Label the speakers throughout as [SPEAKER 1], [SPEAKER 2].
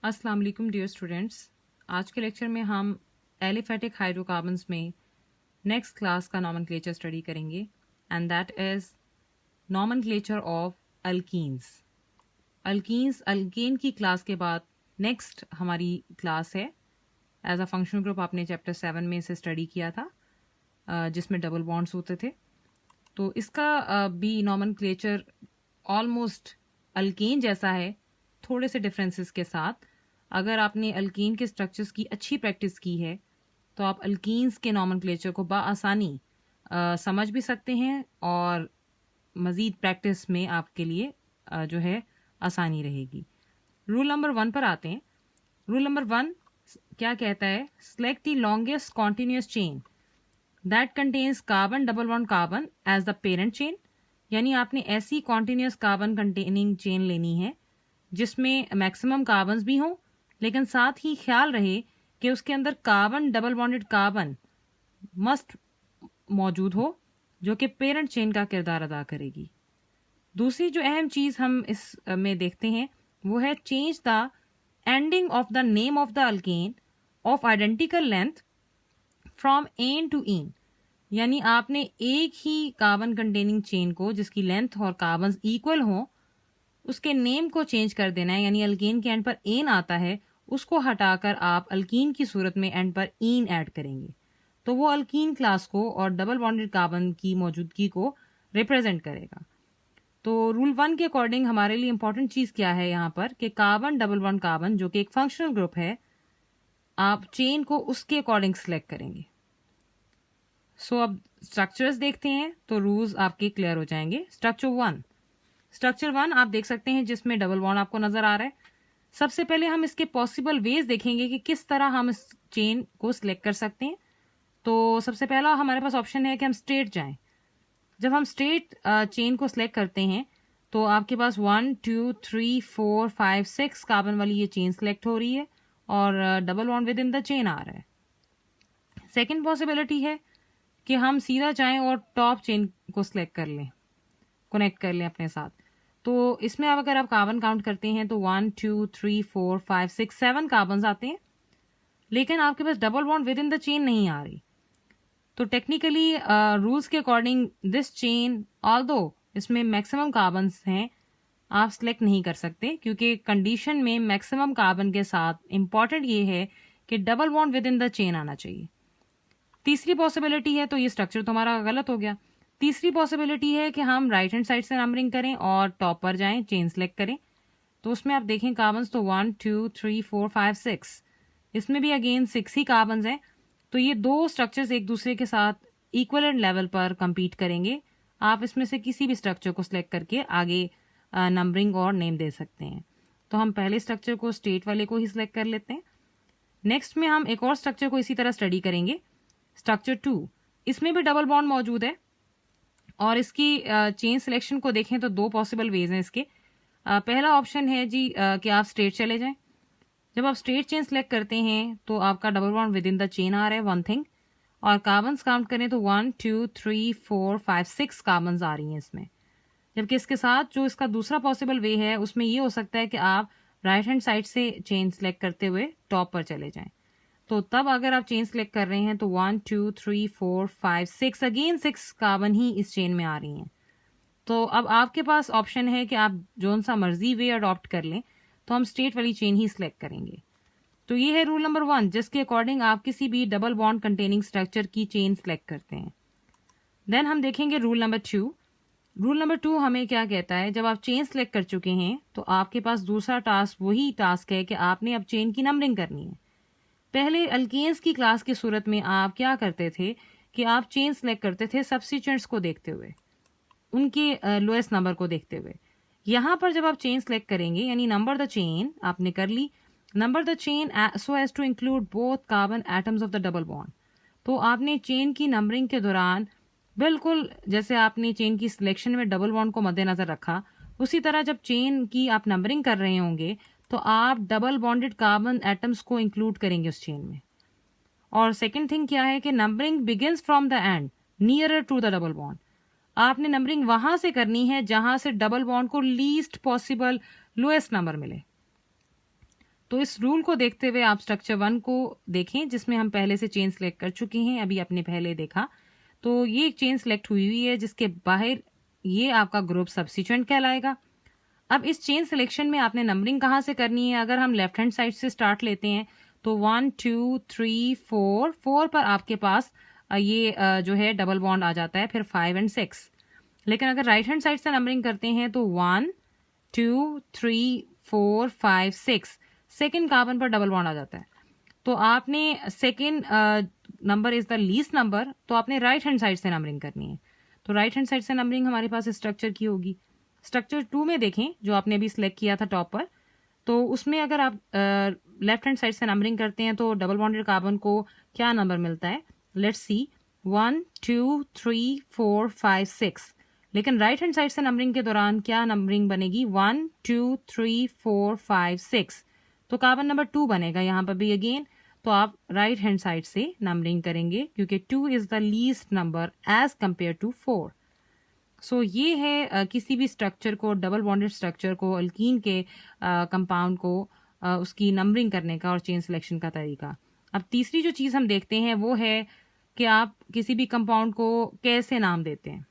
[SPEAKER 1] अस्सलाम वालेकुम dear students. आज के लेक्चर में हम एलिफेटिक हाइड्रोकार्बन्स में नेक्स्ट क्लास का नॉमेनक्लेचर स्टडी करेंगे and that is nomenclature of alkenes. Alkane की क्लास के बाद नेक्स्ट हमारी क्लास है एज अ फंक्शनल ग्रुप। आपने चैप्टर 7 में इसे स्टडी किया था जिसमें डबल बॉन्ड्स होते थे। तो इसका भी नॉमेनक्लेचर ऑलमोस्ट अल्केन जैसा है, थोड़े से डिफरेंसेस के साथ। अगर आपने अल्कीन के स्ट्रक्चर्स की अच्छी प्रैक्टिस की है तो आप अल्कीन्स के नॉमेनक्लेचर को बआसानी समझ भी सकते हैं और मज़ीद प्रैक्टिस में आपके लिए जो है आसानी रहेगी। रूल नंबर 1 पर आते हैं। रूल नंबर 1 क्या कहता है? Select the longest continuous chain that contains carbon double bond carbon as the parent chain. यानी आपने ऐसी कॉन्टिन्यूस कार्बन कंटेनिंग चेन लेनी है जिसमें मैक्सिमम कार्बन्स भी हों, लेकिन साथ ही ख्याल रहे कि उसके अंदर carbon double bonded carbon must मौजूद हो जो कि पेरेंट चेन का किरदार अदा करेगी। दूसरी जो अहम चीज़ हम इस में देखते हैं वो है change the ending of the name of the alkane of identical length from n to in. यानी आपने एक ही कार्बन कंटेनिंग चेन को जिसकी लेंथ और कार्बन इक्वल हों उसके नेम को चेंज कर देना है। यानी अल्केन के एंड पर एन आता है, उसको हटाकर आप अल्कीन की सूरत में एंड पर इन ऐड करेंगे तो वो अल्कीन क्लास को और डबल बॉन्डेड कार्बन की मौजूदगी को रिप्रेजेंट करेगा। तो रूल 1 के अकॉर्डिंग हमारे लिए इंपॉर्टेंट चीज क्या है यहाँ पर कि कार्बन डबल बॉन्ड कार्बन जो कि एक फंक्शनल ग्रुप है, आप चेन को उसके अकॉर्डिंग सिलेक्ट करेंगे। सो अब स्ट्रक्चर्स देखते हैं तो रूल्स आपके क्लियर हो जाएंगे। स्ट्रक्चर 1 आप देख सकते हैं जिसमें डबल बॉन्ड आपको नजर आ रहा है। सबसे पहले हम इसके पॉसिबल वेज देखेंगे कि किस तरह हम इस चेन को सिलेक्ट कर सकते हैं। तो सबसे पहला हमारे पास ऑप्शन है कि हम स्ट्रेट जाएं। जब हम स्ट्रेट चेन को सिलेक्ट करते हैं तो आपके पास 1 2 3 4 5 6 कार्बन वाली ये चेन सिलेक्ट हो रही है और double bond within the chain आ रहा है। सेकेंड पॉसिबिलिटी है कि हम सीधा जाएं और टॉप चेन को सिलेक्ट कर लें, कनेक्ट कर लें अपने साथ। तो इसमें अब अगर आप कार्बन काउंट करते हैं तो 1 2 3 4 5 6 7 कार्बन आते हैं, लेकिन आपके पास double bond within the chain नहीं आ रही। तो टेक्निकली रूल्स के अकॉर्डिंग दिस चेन ऑल्दो इसमें मैक्सिमम कार्बन हैं, आप सिलेक्ट नहीं कर सकते क्योंकि कंडीशन में मैक्सिमम कार्बन के साथ इंपॉर्टेंट ये है कि double bond within the chain आना चाहिए। तीसरी पॉसिबिलिटी है, तो ये स्ट्रक्चर तो हमारा गलत हो गया। तीसरी पॉसिबिलिटी है कि हम राइट हैंड साइड से नंबरिंग करें और टॉप पर जाएं, चेन सेलेक्ट करें। तो उसमें आप देखें कार्बन्स तो 1 2 3 4 5 6, इसमें भी अगेन 6 ही कार्बन्स हैं। तो ये दो स्ट्रक्चर्स एक दूसरे के साथ इक्वलेंट लेवल पर compete करेंगे। आप इसमें से किसी भी स्ट्रक्चर को सिलेक्ट करके आगे नंबरिंग और नेम दे सकते हैं। तो हम पहले स्ट्रक्चर को स्टेट वाले को ही सिलेक्ट कर लेते हैं। नेक्स्ट में हम एक और स्ट्रक्चर को इसी तरह स्टडी करेंगे, स्ट्रक्चर 2। इसमें भी डबल बॉन्ड मौजूद है और इसकी चेन सिलेक्शन को देखें तो दो पॉसिबल वेज हैं इसके। पहला ऑप्शन है जी कि आप स्ट्रेट चले जाएं। जब आप स्ट्रेट चेन सेलेक्ट करते हैं तो आपका double bond within the chain आ रहा है, वन थिंग। और कार्बन्स काउंट करें तो 1 2 3 4 5 6 कार्बन्स आ रही हैं इसमें। जबकि इसके साथ जो इसका दूसरा पॉसिबल वे है उसमें ये हो सकता है कि आप राइट हैंड साइड से चेन सेलेक्ट करते हुए टॉप पर चले जाएं। तो तब अगर आप चेन सेलेक्ट कर रहे हैं तो 1 2 3 4 5 6 अगेन 6 कार्बन ही इस चेन में आ रही हैं। तो अब आपके पास ऑप्शन है कि आप जोन सा मर्जी वे अडॉप्ट कर लें, तो हम स्ट्रेट वाली चेन ही सिलेक्ट करेंगे। तो ये है रूल नंबर 1 जिसके अकॉर्डिंग आप किसी भी डबल बॉन्ड कंटेनिंग स्ट्रक्चर की चेन सिलेक्ट करते हैं। देन हम देखेंगे रूल नंबर 2। रूल नंबर 2 हमें क्या कहता है, जब आप चेन सिलेक्ट कर चुके हैं तो आपके पास दूसरा टास्क वही टास्क है कि आपने अब चेन की नंबरिंग करनी है। पहले अल्केन्स की क्लास की सूरत में आप क्या करते थे कि आप चेन सेलेक्ट करते थे सब्स्टिट्यूएंट्स को देखते हुए, उनके लोएस्ट नंबर को देखते हुए। यहाँ पर जब आप चेन सेलेक्ट करेंगे यानी नंबर द चेन आपने कर ली, number the chain so as to include both carbon atoms of the double bond. तो आपने चेन की नंबरिंग के दौरान बिल्कुल जैसे आपने चेन की सिलेक्शन में डबल बॉन्ड को मद्देनजर रखा, उसी तरह जब चेन की आप नंबरिंग कर रहे होंगे तो आप डबल बॉन्डेड कार्बन एटम्स को इंक्लूड करेंगे उस चेन में। और सेकेंड थिंग क्या है कि numbering begins from the end nearer to the double bond. आपने नंबरिंग वहां से करनी है जहां से डबल बॉन्ड को लीस्ट पॉसिबल लोएस्ट नंबर मिले। तो इस रूल को देखते हुए आप स्ट्रक्चर 1 को देखें, जिसमें हम पहले से चेन सेलेक्ट कर चुके हैं, अभी आपने पहले देखा। तो ये एक चेन सेलेक्ट हुई हुई है जिसके बाहर ये आपका ग्रुप सब्स्टिट्यूएंट कहलाएगा। अब इस चेन सिलेक्शन में आपने नंबरिंग कहाँ से करनी है? अगर हम लेफ्ट हैंड साइड से स्टार्ट लेते हैं तो 1 2 3 4 पर आपके पास ये जो है डबल बॉन्ड आ जाता है, फिर 5 एंड 6। लेकिन अगर राइट हैंड साइड से नंबरिंग करते हैं तो 1 2 3 4 5 6 सेकेंड कार्बन पर डबल बॉन्ड आ जाता है। तो आपने second number is the least number, तो आपने राइट हैंड साइड से नंबरिंग करनी है। तो राइट हैंड साइड से नंबरिंग हमारे पास स्ट्रक्चर की होगी। स्ट्रक्चर 2 में देखें, जो आपने अभी सिलेक्ट किया था टॉप पर, तो उसमें अगर आप लेफ्ट हैंड साइड से नंबरिंग करते हैं तो डबल बॉन्डेड कार्बन को क्या नंबर मिलता है? Let's see 1 2 3 4 5 6। लेकिन राइट हैंड साइड से नंबरिंग के दौरान क्या नंबरिंग बनेगी? 1 2 3 4 5 6। तो कार्बन नंबर 2 बनेगा यहाँ पर भी अगेन। तो आप राइट हैंड साइड से नंबरिंग करेंगे क्योंकि 2 is the least number as compare to 4। So ये है किसी भी स्ट्रक्चर को, डबल बॉन्डेड स्ट्रक्चर को, अल्कीन के कंपाउंड को उसकी नंबरिंग करने का और चेन सिलेक्शन का तरीका। अब तीसरी जो चीज़ हम देखते हैं वो है कि आप किसी भी कंपाउंड को कैसे नाम देते हैं।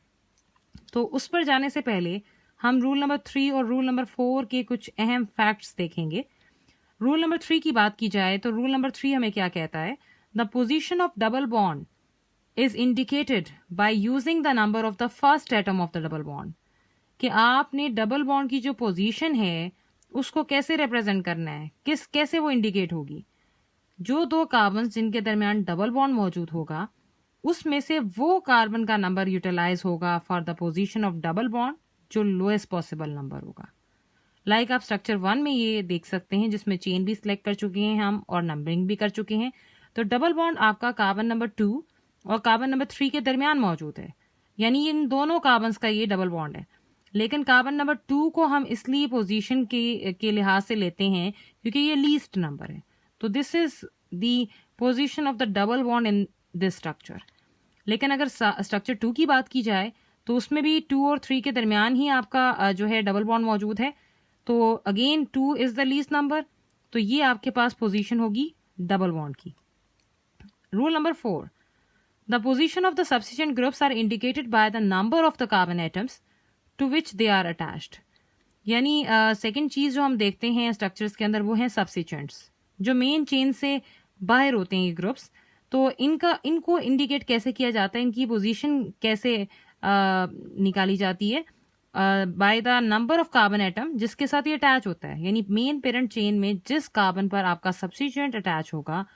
[SPEAKER 1] तो उस पर जाने से पहले हम रूल नंबर 3 और रूल नंबर 4 के कुछ अहम फैक्ट्स देखेंगे। रूल नंबर 3 की बात की जाए तो रूल नंबर 3 हमें क्या कहता है? The position of double bond is indicated by using the number of the first atom of the double bond। कि आपने डबल बॉन्ड की जो पोजीशन है उसको कैसे रिप्रेजेंट करना है, कैसे वो इंडिकेट होगी? जो दो कार्बन जिनके दरमियान डबल बॉन्ड मौजूद होगा उसमें से वो कार्बन का नंबर यूटिलाइज होगा for the position of double bond जो लोएस्ट पॉसिबल नंबर होगा। लाइक आप स्ट्रक्चर 1 में ये देख सकते हैं जिसमें चेन भी सिलेक्ट कर चुके हैं हम और नंबरिंग भी कर चुके हैं। तो डबल बॉन्ड आपका कार्बन नंबर 2 और कार्बन नंबर 3 के दरमियान मौजूद है, यानी इन दोनों कार्बन्स का ये डबल बॉन्ड है। लेकिन कार्बन नंबर 2 को हम इसलिए पोजीशन के लिहाज से लेते हैं क्योंकि ये लीस्ट नंबर है। तो this is the position of the double bond in this structure. लेकिन अगर स्ट्रक्चर 2 की बात की जाए तो उसमें भी 2 और 3 के दरमियान ही आपका जो है डबल बॉन्ड मौजूद है। तो again 2 is the least number, तो ये आपके पास पोजीशन होगी डबल बॉन्ड की। Rule number 4, the position of the substituent groups are indicated by the number of the carbon atoms to which they are attached। यानी second चीज जो हम देखते हैं स्ट्रक्चर्स के अंदर वो है सब्स्टिट्यूएंट्स, जो मेन चेन से बाहर होते हैं ये ग्रुप्स। तो इनको इंडिकेट कैसे किया जाता है, इनकी पोजीशन कैसे निकाली जाती है? By the number of carbon atom जिसके साथ ये अटैच होता है। यानी मेन पेरेंट चेन में जिस कार्बन पर आपका सब्स्टिट्यूएंट अटैच होगा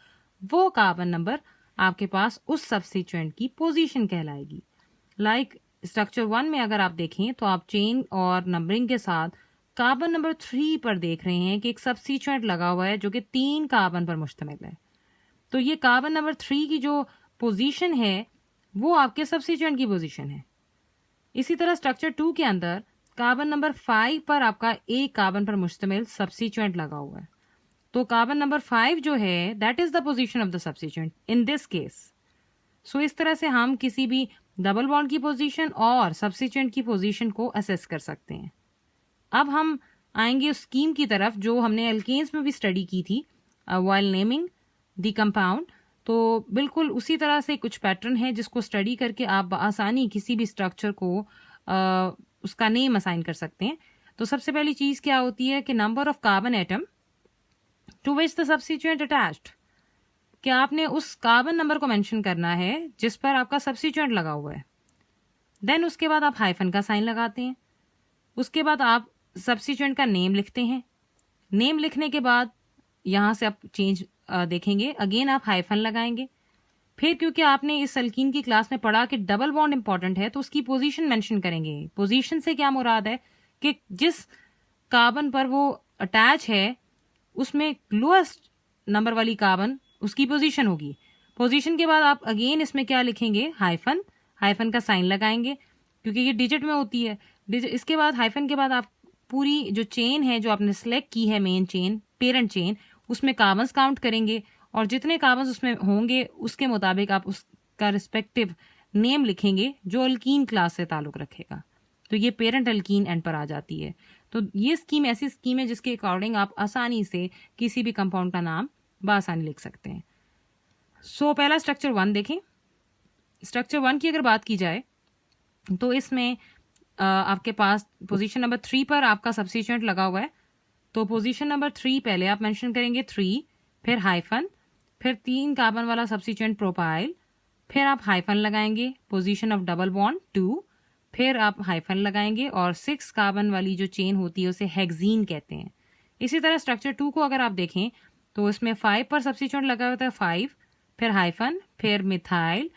[SPEAKER 1] वो कार्बन नंबर आपके पास उस सब्स्टिट्यूएंट की पोजीशन कहलाएगी। लाइक स्ट्रक्चर 1 में अगर आप देखें तो आप चेन और नंबरिंग के साथ कार्बन नंबर 3 पर देख रहे हैं कि एक सब्स्टिट्यूएंट लगा हुआ है जो कि 3 कार्बन पर मुश्तमिल है। तो ये कार्बन नंबर 3 की जो पोजीशन है वो आपके सब्स्टिट्यूएंट की पोजीशन है। इसी तरह स्ट्रक्चर 2 के अंदर कार्बन नंबर 5 पर आपका एक कार्बन पर मुश्तमिल सब्स्टिट्यूएंट लगा हुआ है। तो कार्बन नंबर 5 जो है that is the position of the substituent in this case. So इस तरह से हम किसी भी डबल बॉन्ड की पोजीशन और सब्स्टिट्यूएंट की पोजीशन को असेस कर सकते हैं। अब हम आएंगे उस स्कीम की तरफ जो हमने एल्केन्स में भी स्टडी की थी व्हाइल नेमिंग द कंपाउंड। तो बिल्कुल उसी तरह से कुछ पैटर्न है जिसको स्टडी करके आप आसानी किसी भी स्ट्रक्चर को उसका नेम असाइन कर सकते हैं। तो सबसे पहली चीज क्या होती है कि number of carbon atom to which the substituent attached. क्या आपने उस कार्बन नंबर को मेंशन करना है जिस पर आपका सब्स्टिट्यूएंट लगा हुआ है। देन उसके बाद आप हाइफन का साइन लगाते हैं। उसके बाद आप सब्स्टिट्यूएंट का नेम लिखते हैं। नेम लिखने के बाद यहां से आप चेंज देखेंगे, अगेन आप हाइफन लगाएंगे। फिर क्योंकि आपने इस अल्कीन की क्लास में पढ़ा कि डबल बॉन्ड इंपॉर्टेंट है तो उसकी पोजीशन मेंशन करेंगे। पोजीशन से क्या मुराद है कि जिस कार्बन पर वो अटैच है उसमें लोएस्ट नंबर वाली कार्बन उसकी पोजीशन होगी। पोजीशन के बाद आप अगेन इसमें क्या लिखेंगे? हाइफन। हाइफन का साइन लगाएंगे क्योंकि ये डिजिट में होती है। इसके बाद हाइफन के बाद आप पूरी जो चेन है जो आपने सेलेक्ट की है मेन चेन पेरेंट चेन उसमें कार्बन्स काउंट करेंगे और जितने कार्बन्स उसमें होंगे उसके मुताबिक आप उसका रिस्पेक्टिव नेम लिखेंगे जो अल्कीन क्लास से ताल्लुक रखेगा। तो ये पेरेंट अल्कीन एंड पर आ जाती है। तो ये स्कीम ऐसी स्कीम है जिसके अकॉर्डिंग आप आसानी से किसी भी कंपाउंड का नाम बआसानी लिख सकते हैं। सो पहला स्ट्रक्चर 1 देखें। स्ट्रक्चर 1 की अगर बात की जाए तो इसमें आपके पास पोजीशन नंबर 3 पर आपका सब्स्टिट्यूएंट लगा हुआ है। तो पोजीशन नंबर 3 पहले आप मेंशन करेंगे 3, फिर हाइफन, फिर 3 कार्बन वाला सब्स्टिट्यूएंट प्रोपाइल, फिर आप हाइफन लगाएंगे, पोजीशन ऑफ डबल बॉन्ड 2, फिर आप हाइफन लगाएंगे और 6 कार्बन वाली जो चेन होती है उसे हेक्सीन कहते हैं। इसी तरह स्ट्रक्चर 2 को अगर आप देखें तो इसमें 5 पर सब्स्टिट्यूएंट लगा हुआ था 5, फिर हाइफन, फिर मिथाइल,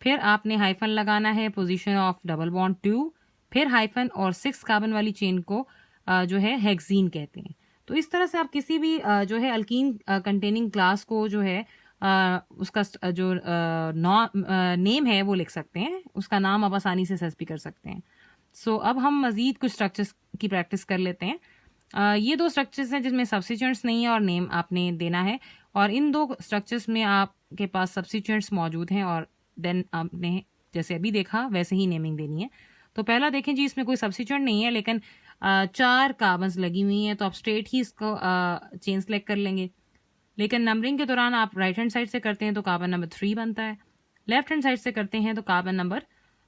[SPEAKER 1] फिर आपने हाइफन लगाना है पोजीशन ऑफ डबल बॉन्ड 2, फिर हाइफन और 6 कार्बन वाली चेन को जो है हेक्सीन कहते हैं। तो इस तरह से आप किसी भी जो है अल्कीन कंटेनिंग क्लास को जो है उसका जो नेम है वो लिख सकते हैं, उसका नाम आप आसानी से सर्च भी कर सकते हैं। सो अब हम मजीद कुछ स्ट्रक्चर्स की प्रैक्टिस कर लेते हैं। ये 2 स्ट्रक्चर्स हैं जिसमें सब्स्टिट्यूएंट्स नहीं है और नेम आपने देना है, और इन 2 स्ट्रक्चर्स में आपके पास सब्स्टिट्यूएंट्स मौजूद हैं और देन आपने जैसे अभी देखा वैसे ही नेमिंग देनी है। तो पहला देखें जी, इसमें कोई सब्स्टिट्यूएंट नहीं है लेकिन 4 कार्बन्स लगी हुई हैं, तो आप स्ट्रेट ही इसको चेन सेलेक्ट कर लेंगे। लेकिन नंबरिंग के दौरान आप राइट हैंड साइड से करते हैं तो कार्बन नंबर 3 बनता है, लेफ्ट हैंड साइड से करते हैं तो कार्बन नंबर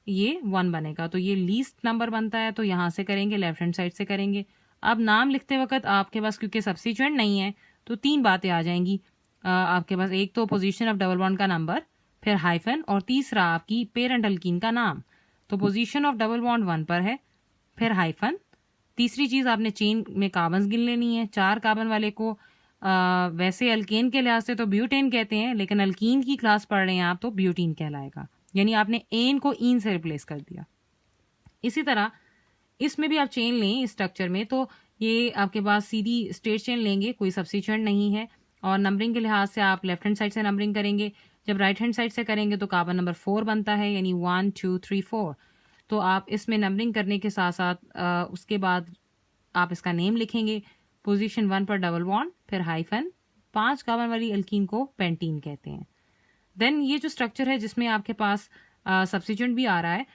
[SPEAKER 1] ये 1 बनेगा। तो ये लीस्ट नंबर बनता है, तो यहाँ से करेंगे, लेफ्ट हैंड साइड से करेंगे। अब नाम लिखते वक्त आपके पास क्योंकि सब्स्टिट्यूएंट नहीं है तो 3 बातें आ जाएंगी आपके पास। एक तो पोजीशन ऑफ डबल बॉन्ड का नंबर, फिर हाइफन, और तीसरा आपकी पेरेंट अल्कीन का नाम। तो पोजीशन ऑफ डबल बॉन्ड 1 पर है, फिर हाइफन। तीसरी चीज़ आपने चेन में कार्बन्स गिन लेनी है। 4 कार्बन वाले को वैसे अल्केन के लिहाज से तो ब्यूटेन कहते हैं, लेकिन अल्कीन की क्लास पढ़ रहे हैं आप तो ब्यूटीन कहलाएगा, यानी आपने एन को ईन से रिप्लेस कर दिया। इसी तरह इसमें भी आप चेन लें इस स्ट्रक्चर में तो ये आपके पास सीधी स्ट्रेट चेन लेंगे, कोई सब्स्टिट्यूएंट नहीं है, और नंबरिंग के लिहाज से आप लेफ्ट हैंड साइड से नंबरिंग करेंगे। जब राइट हैंड साइड से करेंगे तो कार्बन नंबर 4 बनता है, यानी 1 2 3 4। तो आप इसमें नंबरिंग करने के साथ साथ उसके बाद आप इसका नेम लिखेंगे। पोजीशन 1 पर डबल बॉन्ड, फिर हाइफन, 5 कार्बन वाली अल्कीन को पेंटीन कहते हैं। देन ये जो स्ट्रक्चर है जिसमें आपके पास सब्स्टिट्यूएंट भी आ रहा है,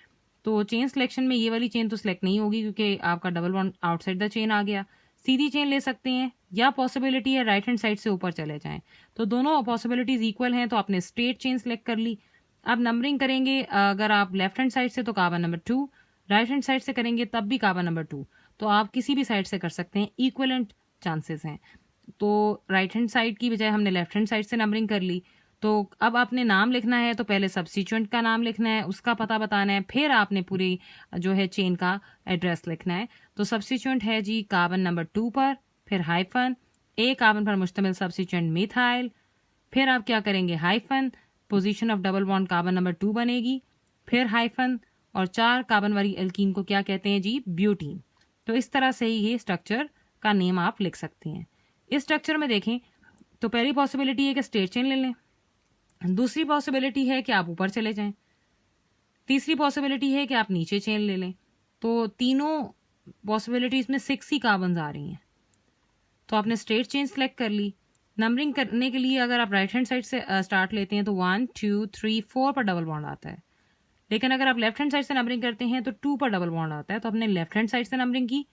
[SPEAKER 1] तो चेन सिलेक्शन में ये वाली चेन तो सिलेक्ट नहीं होगी क्योंकि आपका double bond outside the chain आ गया। सीधी चेन ले सकते हैं या पॉसिबिलिटी है राइट हैंड साइड से ऊपर चले जाएं, तो दोनों पॉसिबिलिटीज इक्वल हैं, तो आपने स्ट्रेट चेन सेलेक्ट कर ली। अब नंबरिंग करेंगे, अगर आप लेफ्ट हैंड साइड से तो carbon number 2, right hand side से करेंगे तब भी कार्बन नंबर 2। तो आप किसी भी साइड से कर सकते हैं, इक्वलेंट चांसेस हैं। तो राइट हैंड साइड की बजाय हमने लेफ्ट हैंड साइड से नंबरिंग कर ली। तो अब आपने नाम लिखना है तो पहले सब्स्टिट्यूएंट का नाम लिखना है, उसका पता बताना है, फिर आपने पूरी जो है चेन का एड्रेस लिखना है। तो सब्स्टिट्यूएंट है जी कार्बन नंबर 2 पर, फिर हाइफन, एक कार्बन पर मुश्तमिल सब्स्टिट्यूएंट मिथाइल, फिर आप क्या करेंगे hyphen, position of double bond carbon number 2 बनेगी, फिर हाइफन, और 4 कार्बन वाली एल्कीन को क्या कहते हैं जी, ब्यूटीन। तो इस तरह से ही ये स्ट्रक्चर का नेम आप लिख सकते हैं। इस स्ट्रक्चर में देखें तो पहली पॉसिबिलिटी है कि स्ट्रेट चेन ले लें, दूसरी पॉसिबिलिटी है कि आप ऊपर चले जाएं, तीसरी पॉसिबिलिटी है कि आप नीचे चेन ले लें। तो तीनों पॉसिबिलिटीज में 6 ही कार्बन्स आ रही हैं, तो आपने स्ट्रेट चेन सेलेक्ट कर ली। नंबरिंग करने के लिए अगर आप राइट हैंड साइड से स्टार्ट लेते हैं तो 1 2 3 4 पर डबल बॉन्ड आता है, लेकिन अगर आप लेफ्ट हैंड साइड से नंबरिंग करते हैं तो 2 पर डबल बॉन्ड आता है, तो आपने लेफ्ट हैंड साइड से नंबरिंग की।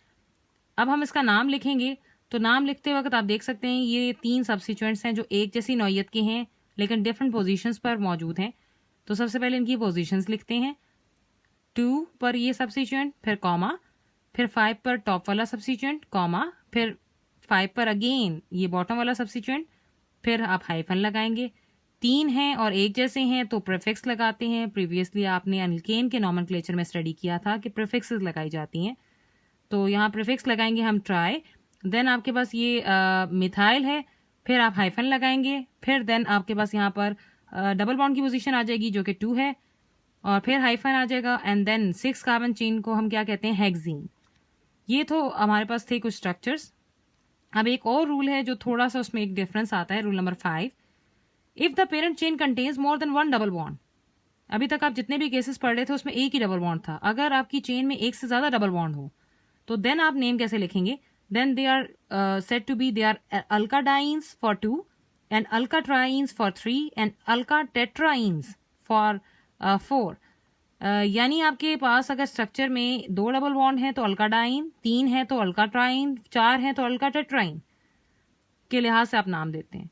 [SPEAKER 1] अब हम इसका नाम लिखेंगे, तो नाम लिखते वक्त आप देख सकते हैं ये 3 सब्स्टिट्यूएंट्स हैं जो एक जैसी नौयत के हैं लेकिन डिफरेंट पोजीशंस पर मौजूद हैं। तो सबसे पहले इनकी पोजीशंस लिखते हैं। 2 पर ये सब्स्टिट्यूएंट, फिर कॉमा, फिर 5 पर टॉप वाला सब्स्टिट्यूएंट, कॉमा, फिर 5 पर अगेन ये बॉटम वाला सब्स्टिट्यूएंट, फिर आप हाइफन लगाएंगे। 3 हैं और एक जैसे हैं तो प्रीफिक्स लगाते हैं। प्रीवियसली आपने अल्केन के नॉमेनक्लेचर में स्टडी किया था कि प्रीफिक्सेस लगाई जाती हैं, तो यहाँ प्रीफिक्स लगाएंगे हम ट्राई। देन आपके पास ये मिथाइल है, फिर आप हाइफन लगाएंगे, फिर देन आपके पास यहाँ पर डबल बॉन्ड की पोजीशन आ जाएगी जो कि 2 है, और फिर हाइफन आ जाएगा, एंड देन 6 कार्बन चेन को हम क्या कहते हैं, हेक्सीन। ये तो हमारे पास थे कुछ स्ट्रक्चर्स। अब एक और रूल है जो थोड़ा सा उसमें एक डिफरेंस आता है, rule number 5। If the parent chain contains more than 1 double bond, अभी तक आप जितने भी केसेस पढ़ रहे थे उसमें एक ही डबल बॉन्ड था, अगर आपकी चेन में एक से ज्यादा डबल बॉन्ड हो तो देन आप नेम कैसे लिखेंगे, then they are said to be, they are alkadienes for 2 and alkatrienes for 3 and alkatetraenes for 4. यानी आपके पास अगर स्ट्रक्चर में 2 डबल बॉन्ड है तो अल्काडाइन, 3 है तो अल्काट्राइन, 4 है तो अल्काटेट्राइन के लिहाज से आप नाम देते हैं।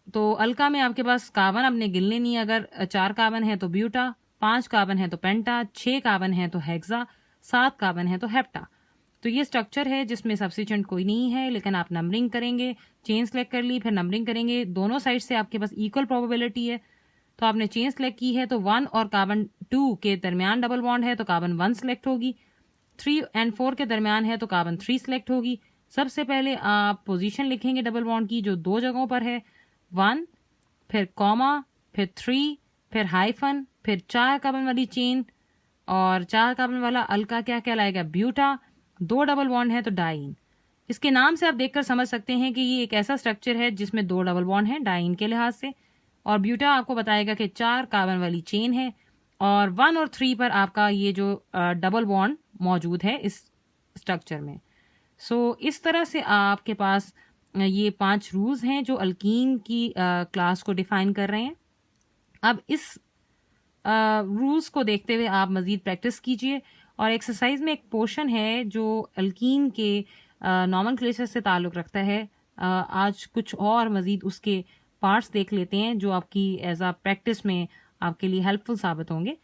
[SPEAKER 1] तो अल्का में आपके पास कार्बन अपने गिनने नहीं, अगर 4 कार्बन है तो ब्यूटा, 5 कार्बन है तो पेंटा, 6 कार्बन है तो हेक्सा, 7 कार्बन है तो हेप्टा। तो ये स्ट्रक्चर है जिसमें सब्स्टिट्यूएंट कोई नहीं है, लेकिन आप नंबरिंग करेंगे, चेन सेलेक्ट कर ली, फिर नंबरिंग करेंगे, दोनों साइड से आपके पास इक्वल प्रोबेबिलिटी है। तो आपने चेन सेलेक्ट की है तो 1 और कार्बन 2 के दरमियान डबल बॉन्ड है तो कार्बन 1 सेलेक्ट होगी, 3 एंड 4 के दरमियान है तो कार्बन 3 सेलेक्ट होगी। सबसे पहले आप पोजीशन लिखेंगे डबल बॉन्ड की जो 2 जगहों पर है, 1, फिर कॉमा, फिर 3, फिर हाइफन, फिर 4 कार्बन वाली चेन, और 4 कार्बन वाला अल्का क्या कहलाएगा, ब्यूटा। 2 डबल बॉन्ड है तो डाइन। इसके नाम से आप देखकर समझ सकते हैं कि ये एक ऐसा स्ट्रक्चर है जिसमें 2 डबल बॉन्ड है डाइन के लिहाज से, और ब्यूटा आपको बताएगा कि 4 कार्बन वाली चेन है, और 1 और 3 पर आपका ये जो डबल बॉन्ड मौजूद है इस स्ट्रक्चर में। सो इस तरह से आपके पास ये 5 रूल्स हैं जो अल्कीन की क्लास को डिफाइन कर रहे हैं। अब इस रूल्स को देखते हुए आप मज़ीद प्रैक्टिस कीजिए, और एक्सरसाइज में एक पोर्शन है जो अल्कीन के नॉमेनक्लेचर से ताल्लुक़ रखता है। आज कुछ और मज़ीद उसके पार्ट्स देख लेते हैं जो आपकी एज आ प्रैक्टिस में आपके लिए हेल्पफुल साबित होंगे।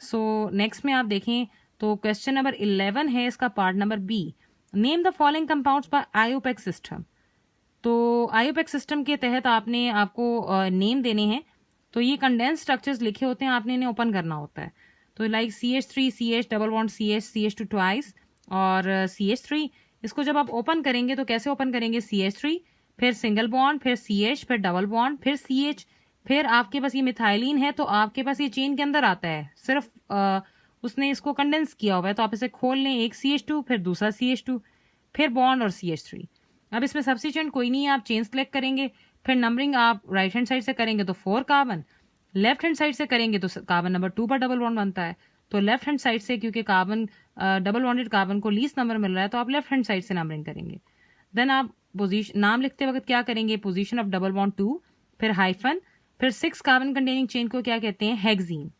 [SPEAKER 1] सो नेक्स्ट में आप देखें तो क्वेश्चन नंबर 11 है, इसका part number B, name the following compounds by IUPAC system. तो आईयूपैक सिस्टम के तहत आपको नेम देने हैं। तो ये कंडेंस स्ट्रक्चर्स लिखे होते हैं, आपने इन्हें ओपन करना होता है। तो like CH3 CH double bond CH2 twice और CH3, इसको जब आप ओपन करेंगे तो कैसे ओपन करेंगे, CH3 फिर सिंगल बॉन्ड, फिर CH, फिर डबल बॉन्ड, फिर CH, फिर आपके पास ये मिथाइलिन है तो आपके पास ये चेन के अंदर आता है, सिर्फ उसने इसको कंडेंस किया हुआ है। तो आप इसे खोल लें, एक CH2 फिर दूसरा CH2 फिर बॉन्ड और CH3। अब इसमें सब्स्टिट्यूएंट कोई नहीं है, आप चेन सेलेक्ट करेंगे, फिर नंबरिंग आप राइट हैंड साइड से करेंगे तो 4 कार्बन, लेफ्ट हैंड साइड से करेंगे तो कार्बन नंबर 2 पर डबल बॉन्ड बनता है। तो लेफ्ट हैंड साइड से क्योंकि कार्बन डबल बॉन्डेड कार्बन को लीस्ट नंबर मिल रहा है तो आप लेफ्ट हैंड साइड से नंबरिंग करेंगे। देन आप पोजीशन नाम लिखते वक्त क्या करेंगे, पोजीशन ऑफ डबल बॉन्ड 2, फिर हाइफन, फिर 6 कार्बन कंटेनिंग चेन को क्या कहते हैं, हेक्सीन।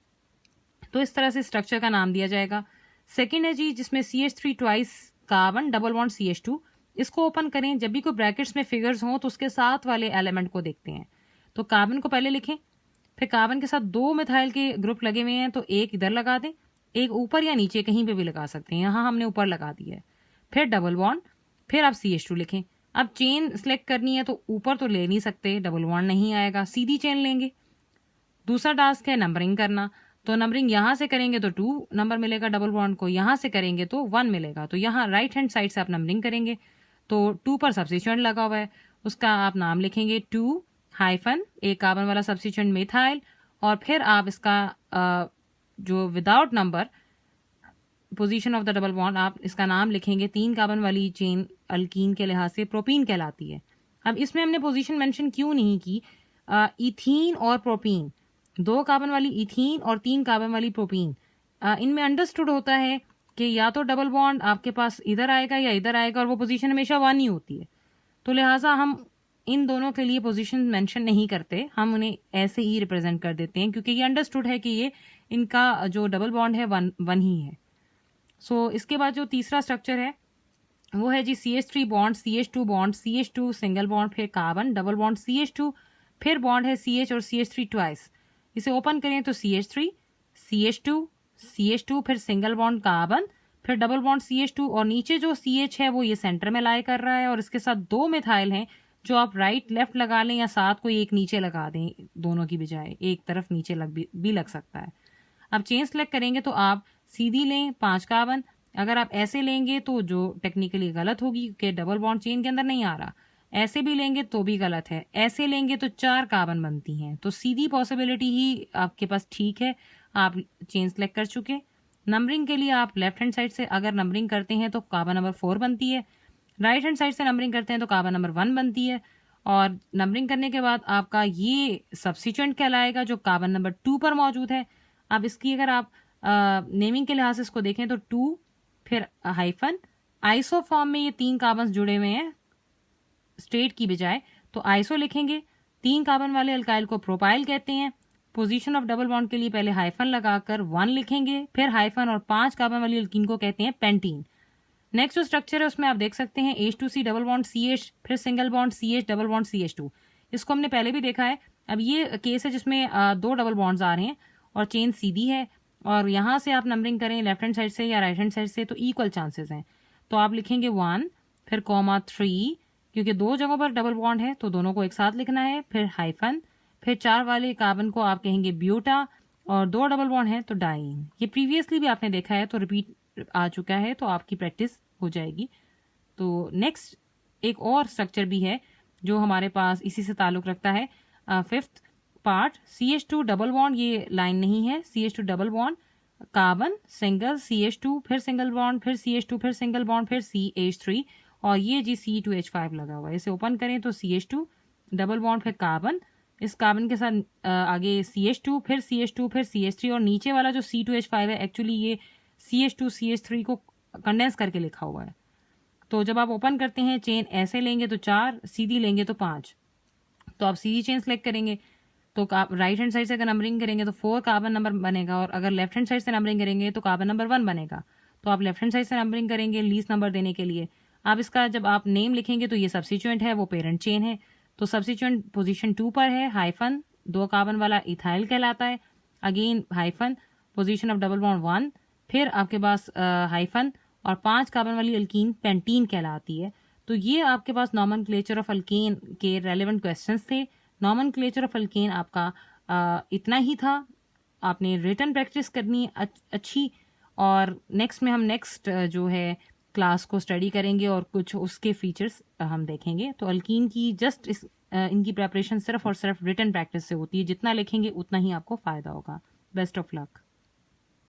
[SPEAKER 1] तो इस तरह से स्ट्रक्चर का नाम दिया जाएगा। सेकेंड है जी जिसमें CH3 twice carbon double bond CH2, इसको ओपन करें, जब भी कोई ब्रैकेट्स में फिगर्स हों तो उसके साथ वाले एलिमेंट को देखते हैं। तो कार्बन को पहले लिखें, फिर कार्बन के साथ 2 मिथाइल के ग्रुप लगे हुए हैं तो एक इधर लगा दें, एक ऊपर या नीचे कहीं पे भी लगा सकते हैं, यहाँ हमने ऊपर लगा दिया है। फिर डबल बॉन्ड, फिर आप CH2 लिखें। अब चेन सेलेक्ट करनी है तो ऊपर तो ले नहीं सकते, डबल बॉन्ड नहीं आएगा, सीधी चेन लेंगे। दूसरा टास्क है नंबरिंग करना, तो नंबरिंग यहाँ से करेंगे तो 2 नंबर मिलेगा डबल बॉन्ड को, यहाँ से करेंगे तो 1 मिलेगा। तो यहाँ राइट हैंड साइड से आप नंबरिंग करेंगे तो 2 पर सब्स्टिट्यूएंट लगा हुआ है, उसका आप नाम लिखेंगे 2 हाइफन, एक कार्बन वाला सब्स्टिट्यूएंट मिथाइल, और फिर आप इसका जो without number position of the double bond आप इसका नाम लिखेंगे, 3 कार्बन वाली चेन अल्कीन के लिहाज से प्रोपीन कहलाती है। अब इसमें हमने पोजीशन मेंशन क्यों नहीं की, इथीन और प्रोपीन, 2 कार्बन वाली इथीन और 3 कार्बन वाली प्रोपीन, इनमें अंडरस्टूड होता है कि या तो डबल बॉन्ड आपके पास इधर आएगा या इधर आएगा, और वो पोजीशन हमेशा 1 ही होती है। तो लिहाजा हम इन दोनों के लिए पोजीशन मेंशन नहीं करते, हम उन्हें ऐसे ही रिप्रेजेंट कर देते हैं क्योंकि ये अंडरस्टूड है कि ये इनका जो डबल बॉन्ड है 1 ही है। सो इसके बाद जो तीसरा स्ट्रक्चर है वो है जी CH3 bond CH2 bond CH2 single bond, फिर कार्बन डबल बॉन्ड CH2, फिर बॉन्ड है CH और CH3 ट्वाइस। इसे ओपन करें तो CH3 CH2 CH2 फिर सिंगल बॉन्ड कार्बन, फिर डबल बॉन्ड CH2, और नीचे जो CH है वो ये सेंटर में लाई कर रहा है, और इसके साथ 2 मिथाइल हैं जो आप राइट लेफ्ट लगा लें या साथ कोई एक नीचे लगा दें, दोनों की बजाय एक तरफ नीचे भी लग सकता है। अब चेन सेलेक्ट करेंगे तो आप सीधी लें 5 कार्बन, अगर आप ऐसे लेंगे तो जो टेक्निकली गलत होगी कि डबल बॉन्ड चेन के अंदर नहीं आ रहा, ऐसे भी लेंगे तो भी गलत है, ऐसे लेंगे तो 4 कार्बन बनती हैं, तो सीधी पॉसिबिलिटी ही आपके पास ठीक है, आप चेन सेलेक्ट कर चुके। नंबरिंग के लिए आप लेफ्ट हैंड साइड से अगर नंबरिंग करते हैं तो कार्बन नंबर 4 बनती है, राइट हैंड साइड से नंबरिंग करते हैं तो कार्बन नंबर 1 बनती है, और नंबरिंग करने के बाद आपका ये सब्स्टिट्यूएंट कहलाएगा जो कार्बन नंबर 2 पर मौजूद है। अब इसकी अगर आप नेमिंग के लिहाज से इसको देखें तो 2 फिर हाइफन, आइसो फॉर्म में ये 3 कार्बन जुड़े हुए हैं स्ट्रेट की बजाय, तो आइसो लिखेंगे, 3 कार्बन वाले अल्काइल को प्रोपाइल कहते हैं, पोजीशन ऑफ डबल बॉन्ड के लिए पहले हाइफन लगाकर 1 लिखेंगे, फिर हाइफन और 5 कार्बन वाली अल्कीन को कहते हैं पेंटीन। नेक्स्ट जो स्ट्रक्चर है उसमें आप देख सकते हैं H2C डबल बॉन्ड CH, फिर single bond CH double bond CH2। इसको हमने पहले भी देखा है। अब ये केस है जिसमें 2 डबल बॉन्ड्स आ रहे हैं और चेन सीधी है, और यहाँ से आप नंबरिंग करें लेफ्ट हैंड साइड से या राइट हैंड साइड से तो इक्वल चांसेस हैं। तो आप लिखेंगे 1, फिर कॉमा 3, क्योंकि 2 जगहों पर डबल बॉन्ड है तो दोनों को एक साथ लिखना है, फिर हाइफन, फिर 4 वाले कार्बन को आप कहेंगे ब्यूटा, और 2 डबल बॉन्ड है तो डाइन। ये प्रीवियसली भी आपने देखा है तो रिपीट आ चुका है, तो आपकी प्रैक्टिस हो जाएगी। तो नेक्स्ट एक और स्ट्रक्चर भी है जो हमारे पास इसी से ताल्लुक रखता है। 5th part CH2 double bond, ये लाइन नहीं है, CH2 double bond carbon single CH2, फिर सिंगल बॉन्ड, फिर CH2, फिर सिंगल बॉन्ड, फिर CH3, और ये जी C2H5 लगा हुआ है। इसे ओपन करें तो CH2 डबल बॉन्ड, फिर कार्बन, इस कार्बन के साथ आगे CH2, फिर CH2, फिर CH3, और नीचे वाला जो C2H5 है एक्चुअली ये CH2 CH3 को कंडेंस करके लिखा हुआ है। तो जब आप ओपन करते हैं चेन ऐसे लेंगे तो 4, सीधी लेंगे तो 5। तो आप सीधी चेन सेलेक्ट करेंगे तो राइट हैंड साइड से अगर नंबरिंग करेंगे तो 4 कार्बन नंबर बनेगा, और अगर लेफ्ट हैंड साइड से नंबरिंग करेंगे तो कार्बन नंबर 1 बनेगा। तो आप लेफ्ट हैंड साइड से नंबरिंग करेंगे लीस्ट नंबर देने के लिए। आप इसका जब आप नेम लिखेंगे तो ये सब्स्टिट्यूएंट है, वो पेरेंट चेन है, तो सब्स्टिट्यूएंट पोजीशन 2 पर है, हाइफन 2 कार्बन वाला इथाइल कहलाता है, again hyphen position of double bond 1, फिर आपके पास हाइफन और 5 कार्बन वाली अल्कीन पेंटीन कहलाती है। तो ये आपके पास नॉमेनक्लेचर ऑफ अल्केन के रेलेवेंट क्वेश्चंस थे। नॉमेनक्लेचर ऑफ अल्केन आपका इतना ही था। आपने रिटन प्रैक्टिस करनी अच्छी, और नेक्स्ट में हम नेक्स्ट जो है क्लास को स्टडी करेंगे और कुछ उसके फीचर्स हम देखेंगे। तो अल्कीन की जस्ट इनकी प्रेपरेशन सिर्फ और सिर्फ रिटन प्रैक्टिस से होती है, जितना लिखेंगे उतना ही आपको फ़ायदा होगा। Best of luck.